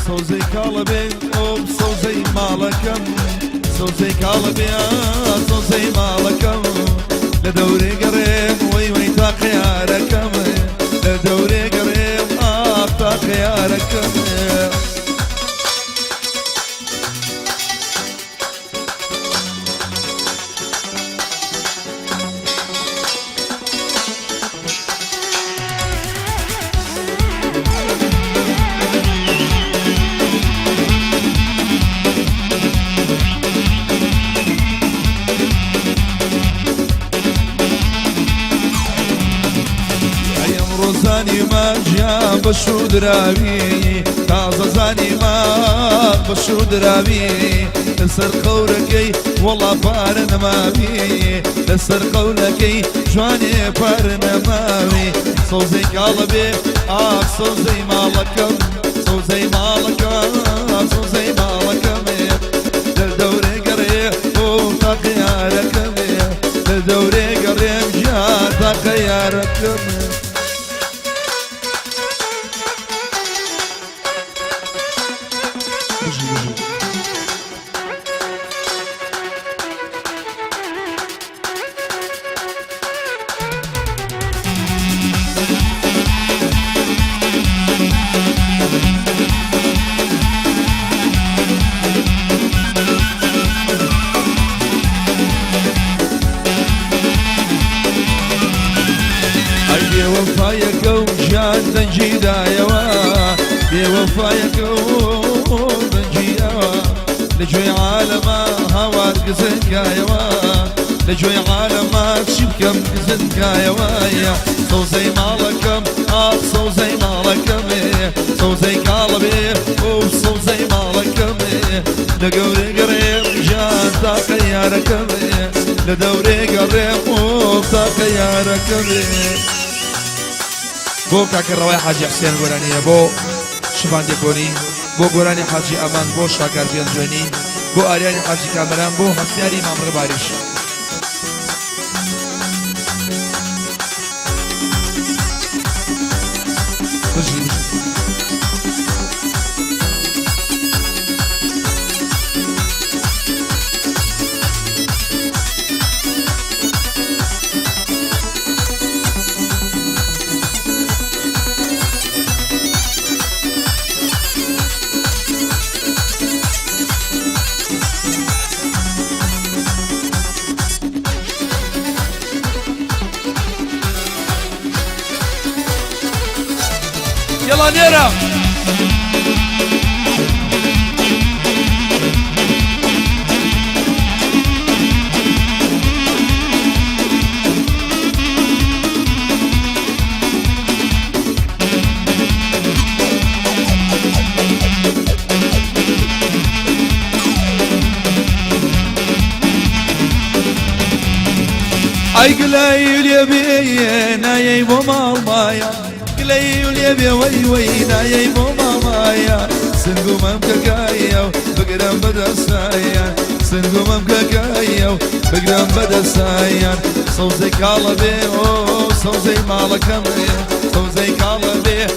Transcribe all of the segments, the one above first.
سوزي كالبي سوزي مالكم سوزي كالبي سوزي مالكم لدوري قريب وي وي تاخياركم لدوري قريب تاخياركم زاني ما جا بشو درابي تازة زاني ما بشو درابي لسر قولكي والله بارن ما بي لسر قولكي جواني بارن ما بي صوزي قلبي صوزي مالكم صوزي مالكم صوزي مالكم للدوري قريب وتقياركم للدوري قريب جا تقياركم بوفايك وجان تنجيدا يوا بوفايك وتنجيدا لجوي عالما هوات قزنكا يوا لجوي عالما تشبكم قزنكا يوا صوزي مالكم صوزي مالكم صوزي قلبي وصوزي مالكم لقوري قريب جان تاقياركم لدوري قريب وتاقياركم بو كاك الرواي حاجي حسين قراني بو شفان ديكوني بو قراني حاجي امان بو شاكر بيانجوني بو ارياني حاجي كامران بو حسياري مامر بارش يلا نيرا اي قليل يا بينا يا ماما مايا قليل يا بي وي وينا يا ماما مايا سنقو ممكاكايا بقرام بدا سايا سنقو ممكاكايا بقرام بدا سايا صوزي قلبي صوزي مالكم صوزي قلبي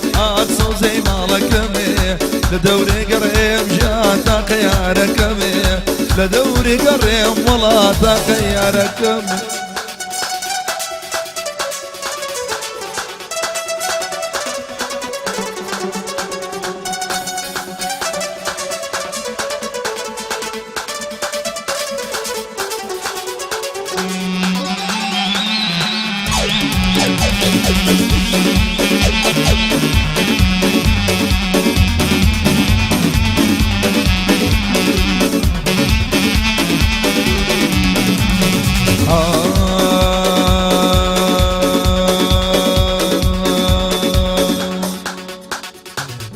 صوزي مالكم لدوري قريب جاتا خياركم لدوري قريب ولا تخياركم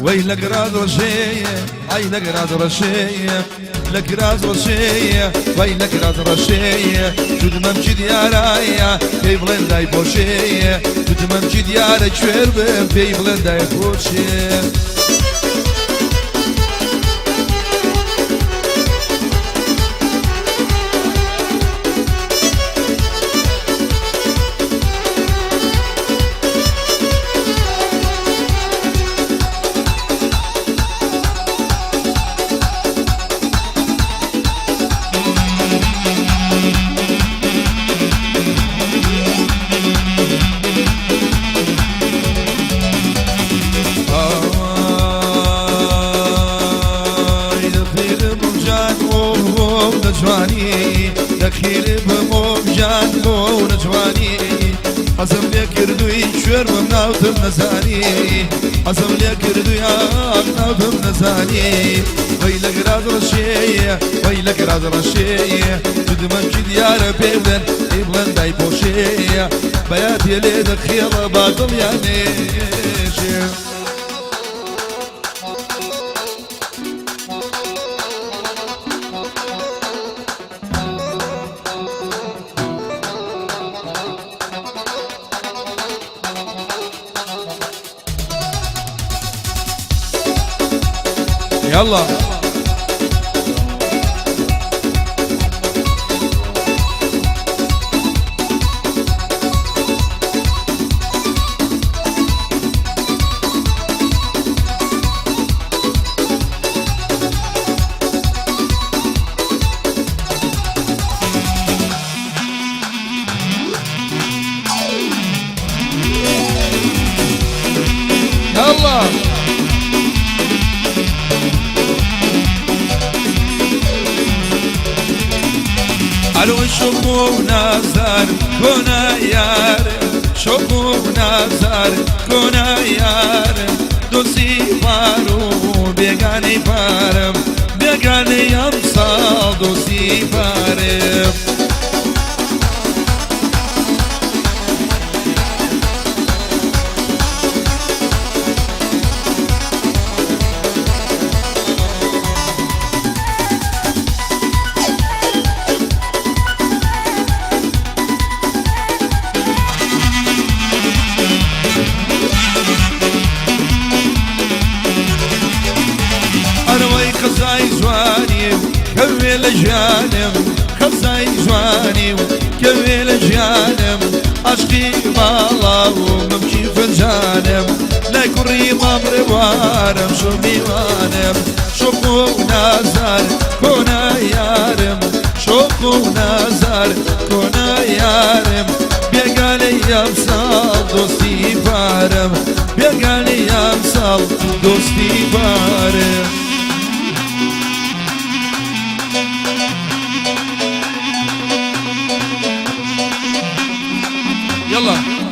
ويلك راز رشية عينك راز رشية لك راز رشية ويلك راز رشية جود ممجد يا رايا في بلنداي بوشية جود ممجد يا رجفر في بلنداي بوشية شوێرمم ناوتم نەزانی حەزم لێ کردویا ناوتم نەزانی وەی لە گراد ڕەشەیە وەی لە گراد ڕەشەیە دمەمکی دیارە پێ بدەن ئەی بڵێن دای پۆشەیە بەیاتێ لێ دەخێڵە با دڵیانێژێ يلا يلا الو شوفو نظر کنه یارم شوفو نظر کنه یارم دوستی پارو بیگانی پارم بیگانی امسال دوستی پارم خزاي زواني كويل جانم خزاي زواني كويل جانم عشقي بالا وممشي فنجانم لا كري ممر وارم شو ميوانم شوفو نظر كونا يارم شوفو نظر كونا يارم بيقالي يمسال دوستي بارم بيقالي يمسال دوستي بارم يلا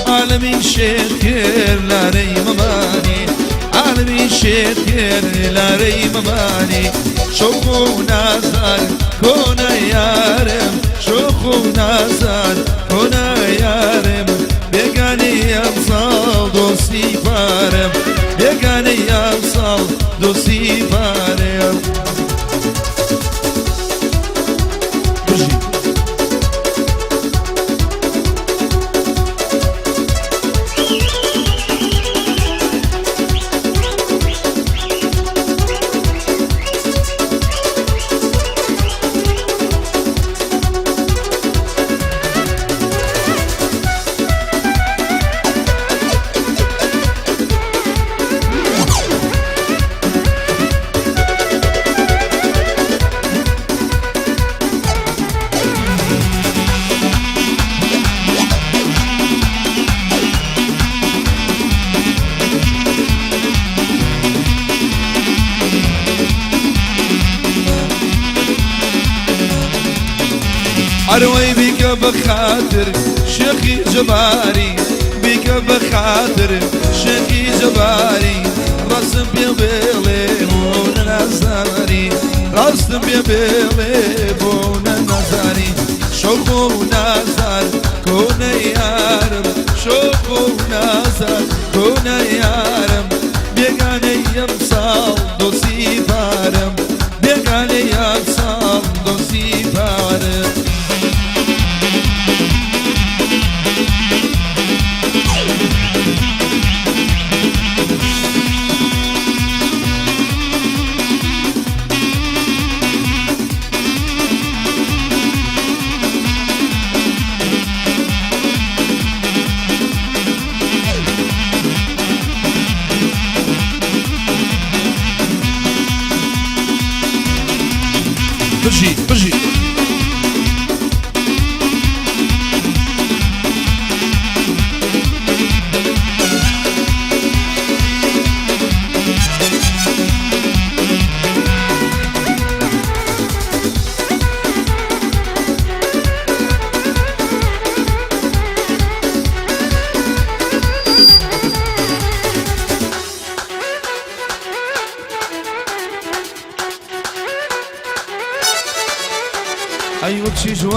عالمي شكر لا ري مماني عالمي شكر لا ري مماني شوفو نظر كونا يارم شوفو نظر كونا يارم بيقاني يمصال دوستي بارم بيقاني يمصال دوستي بارم أروي بك بخاطر شيخي جباري بك بخاطر شيخي جباري رسم بيبيلي بون نزاري رسم بيبيلي بون نزاري شوفو نزار كون يارم شوفو نزار كون يارم بيغاني يمسال دوسي بارم بيغاني يمسال دوسي بارم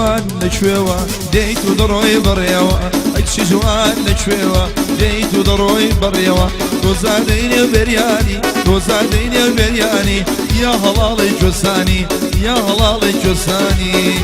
جوان لشويوة ديتو ضروي بريوة عيشي جوان لشويوة ديتو ضروي بريوة دوزاديني برياني دوزاديني برياني يا هلالي جساني يا هلالي جساني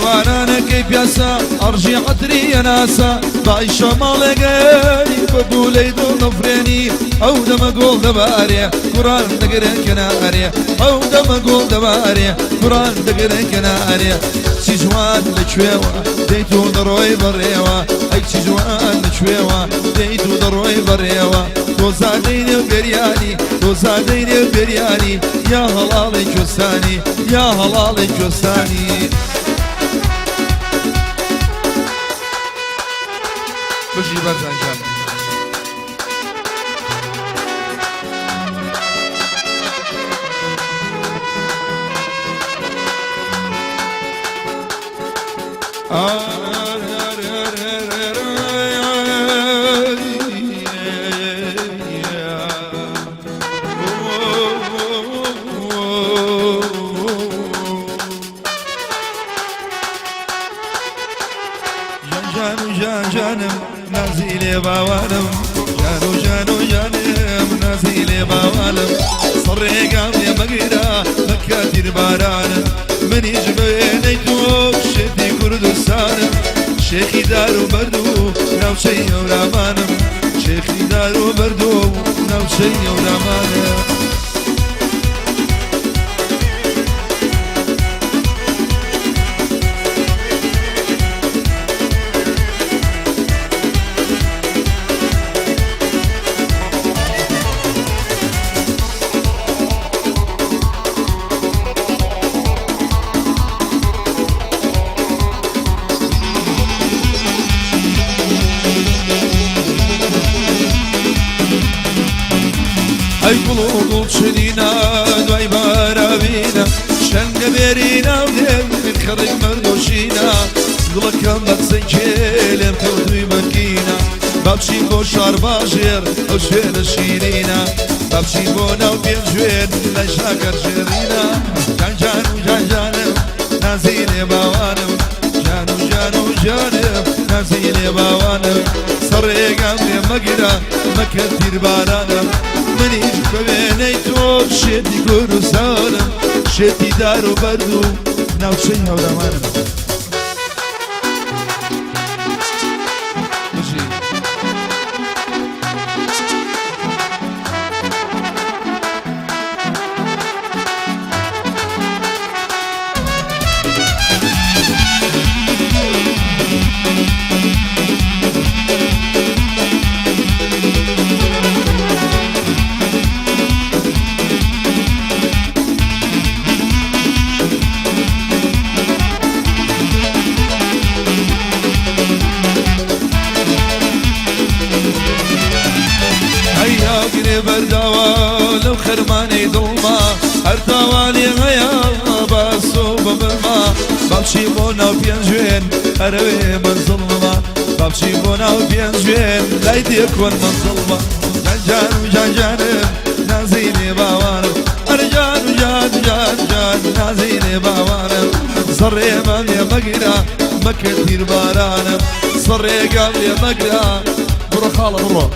وانا كيف ياسا ارجع عطري يا ناسا بعيش مالقاني بقولي دو نفريني او دم اقول دباري قران دقر كناري او دم اقول دباري قران دقر كناري سيجوان لشويوة ديتو ضروي بريوة اي سيجوان لشويوة ديتو ضروي بريوة دوزاديني برياني دوزاديني برياني يا هلالي جساني يا هلالي جساني بجي برزان جان جانم نازيلي باوانم جانو جانو جانم نازيلي باوانم صري قامي بقيرا مكاتير بارانم من يجبيني توب شدي كردستانم شيخي دارو بردو ناو شي ورامانم شيخي دارو بردو ناو شي ورامانم اي قلوب شدينا دواي بارابينا شنق بيرينا ودم من خرج مردوشينا قلق كم بتسجل بتودوي مكينا بمشي بو شار باجر او شوين الشيرينا بمشي بو ناو بين جوين لشاكر شيرينا جان جانو جان جانم نازيني باوانم جانو جانو جانم نازيني باوانم صري قامي مقرا مكتير بارانم منيش ببيني توب شدي كردستانم شدي دارو بردو ناو شي ورامانم برداوا لو خرماني ظلما ارتوالي غيا باسو ببما بمشي بونا وبينجوين اروي من ظلما بمشي بونا وبينجوين لا يكون من ظلما جان جان جان نازيني باوانم ارجان جان جان جان نازيني باوانم صري امام يا مقرا مكتير بارانم صري قام يا مقرا برو خاله برو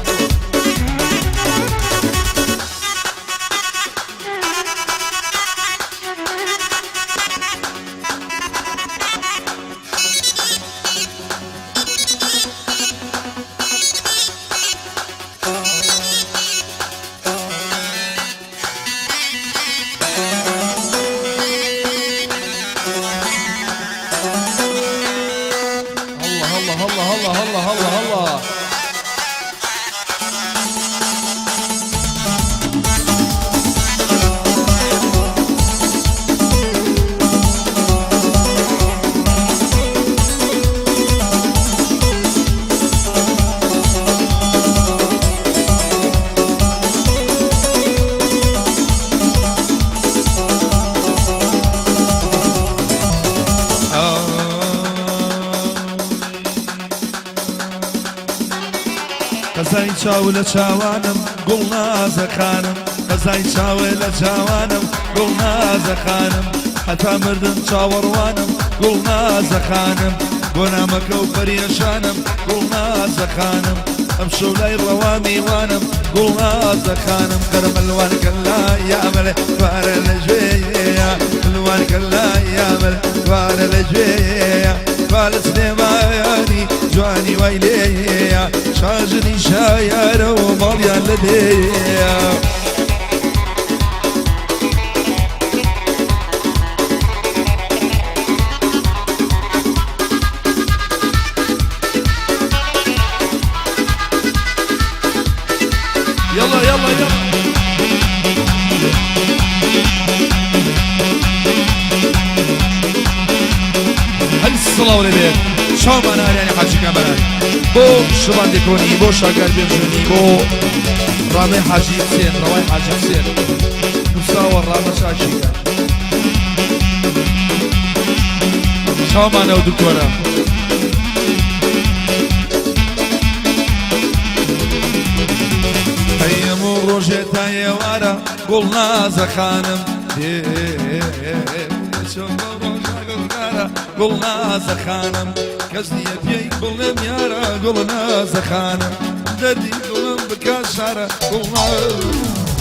قەزای چاو لە چاوانم گوڵ نازەخانم قەزای چاوێ لە چاوانم گوڵ نازەخانم هەتا مردن چاوەڕوانم گوڵ نازەخانم بۆ نامەکە و پەریێشانم گوڵ نازەخانم ئەم شەو لای ڕەوا میوانم گوڵ نازەخانم قەرمە لوانکە لای یامەلێ وارە لە ژێیە لوانکە لای یامەلێ وارە لە ژێیە بالە سلێمانی جوانی وای لێیە شاژنی شایارە و ماڵیان لە دێیە يلا يلا يلا هل الصلاة والبيت شو معنا يعني حاجي كامران بو شبان ديكوني بو شاكر بيرجوني بو رامي حاجي حسين رواي حاجي حسين مستوى الرامي شاشي شو معنا ودكتورة روجتا يوارا قلنا زخانم قلنا زخانم كزني بيي قلنا يارا قلنا زخانم ددي قلنا بكاشارة قلنا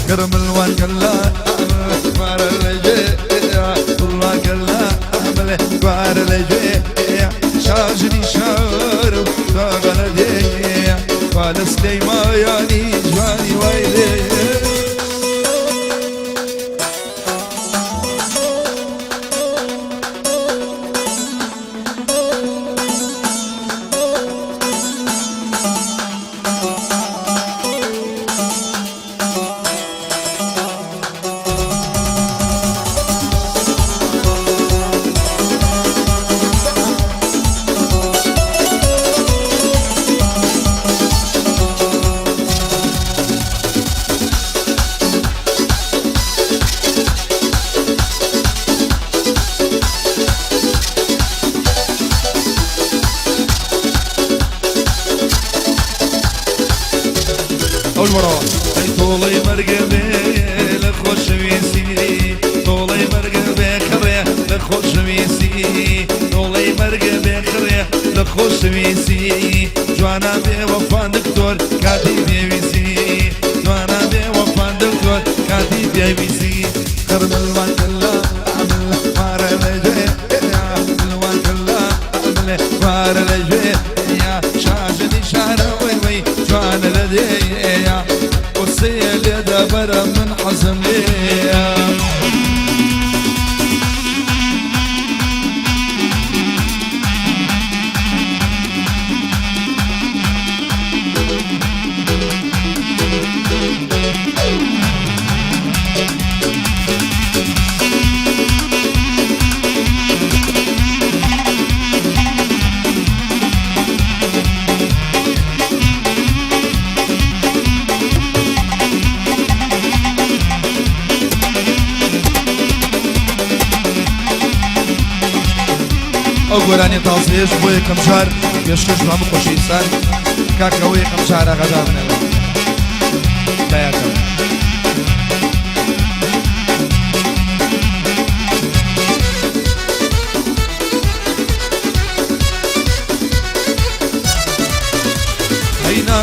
كرم الوان كلا مار الجيا قلنا كلا عمل مار الجيا شاجني شارو غلدي فالستي ما يعني جواني ويلي طولي مرقبي لخوش ويسي طولي مرقبي خريح لخوش ويسي طولي مرقبي خريح لخوش ويسي جوانا بوفا دكتور كاتي بيويسي جوانا بوفا دكتور كاتي بيويسي قرب الوان كلا عمل مار لجوي الوان كلا عمل مار لجوي يا شاجني شارة وي جوانا لدي وصيلي دبر من حزم ليا او گۆرانی تازێش بۆ یەکەم جار پێشکەش بە هەموو خۆشەویستان کاکەوە یەکەم جارە غەدا بنێڵە دایاکەوە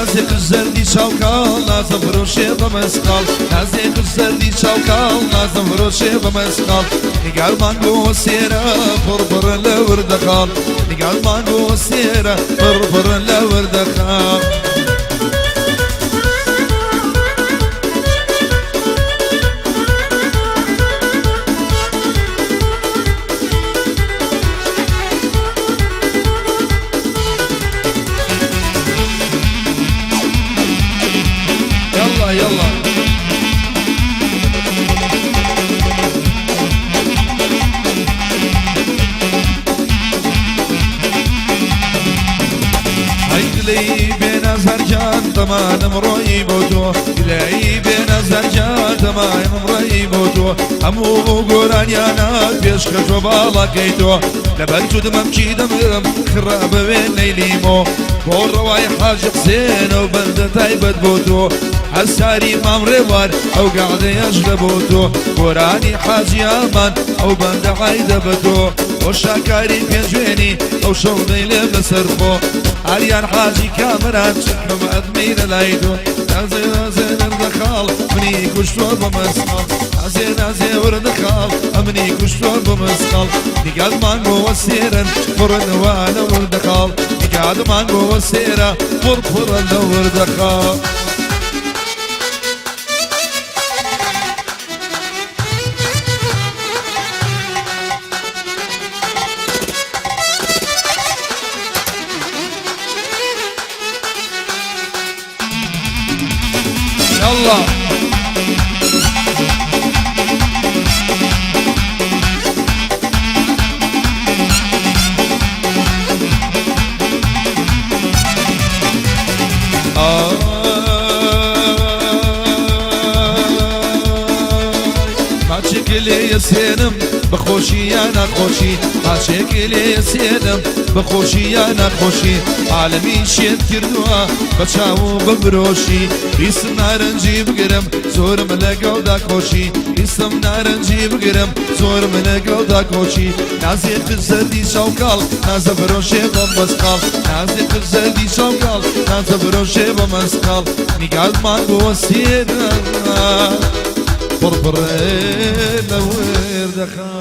نازێک زەردی چاوکاڵ نازم فرۆشێ بە مەسقاڵ نازێک زەردی چاوکاڵ نازم فرۆشێ بە مەسقاڵ نیگالمان بۆ سێرە پڕپڕ لە وردەخاڵ نیگالمان بۆ سێرە پڕپڕ لە وردەخاڵ يلا هاي بين زرجان تمام روي بوتو إلهي بين زرجان تمام روي بوتو همو قران يا ناس بيشخش وبالا كيتو لبنتو دممشي دمرم خراب بين ليليمو بور رواي حاج حسين وبلدة تايبت بوتو حساري مامري وار او قاعد يجلبوتو قراني حاج يامان او بند عايدة بتو وشاكاري بيجويني او شوضي لبسرفو عريان حاجي كامران شكم أدمين لايدو نازي نازي وردخال مني كشتور بمسخال نازي نازي وردخال مني كشتور بمسخال نقعد مانجو والسيرن فرن وانا وردخال نقعد مانجو والسيرة فرفرن وردخال الله ماشي سينم بخوشي انا خوشي ماشي سينم بخوشي انا خوشي عالمي شيت كردوها بتشاو ببروشي اسم نارنجي بقرم زور ملقا ودا خوشي اسم نارنجي بقرم زور ملقا ودا خوشي نازي قزدي شوكال نازي بروشي بمسقال نازي قزدي شوكال نازي بروشي بمسقال نقعد مانجو السينم فرفر نور دخان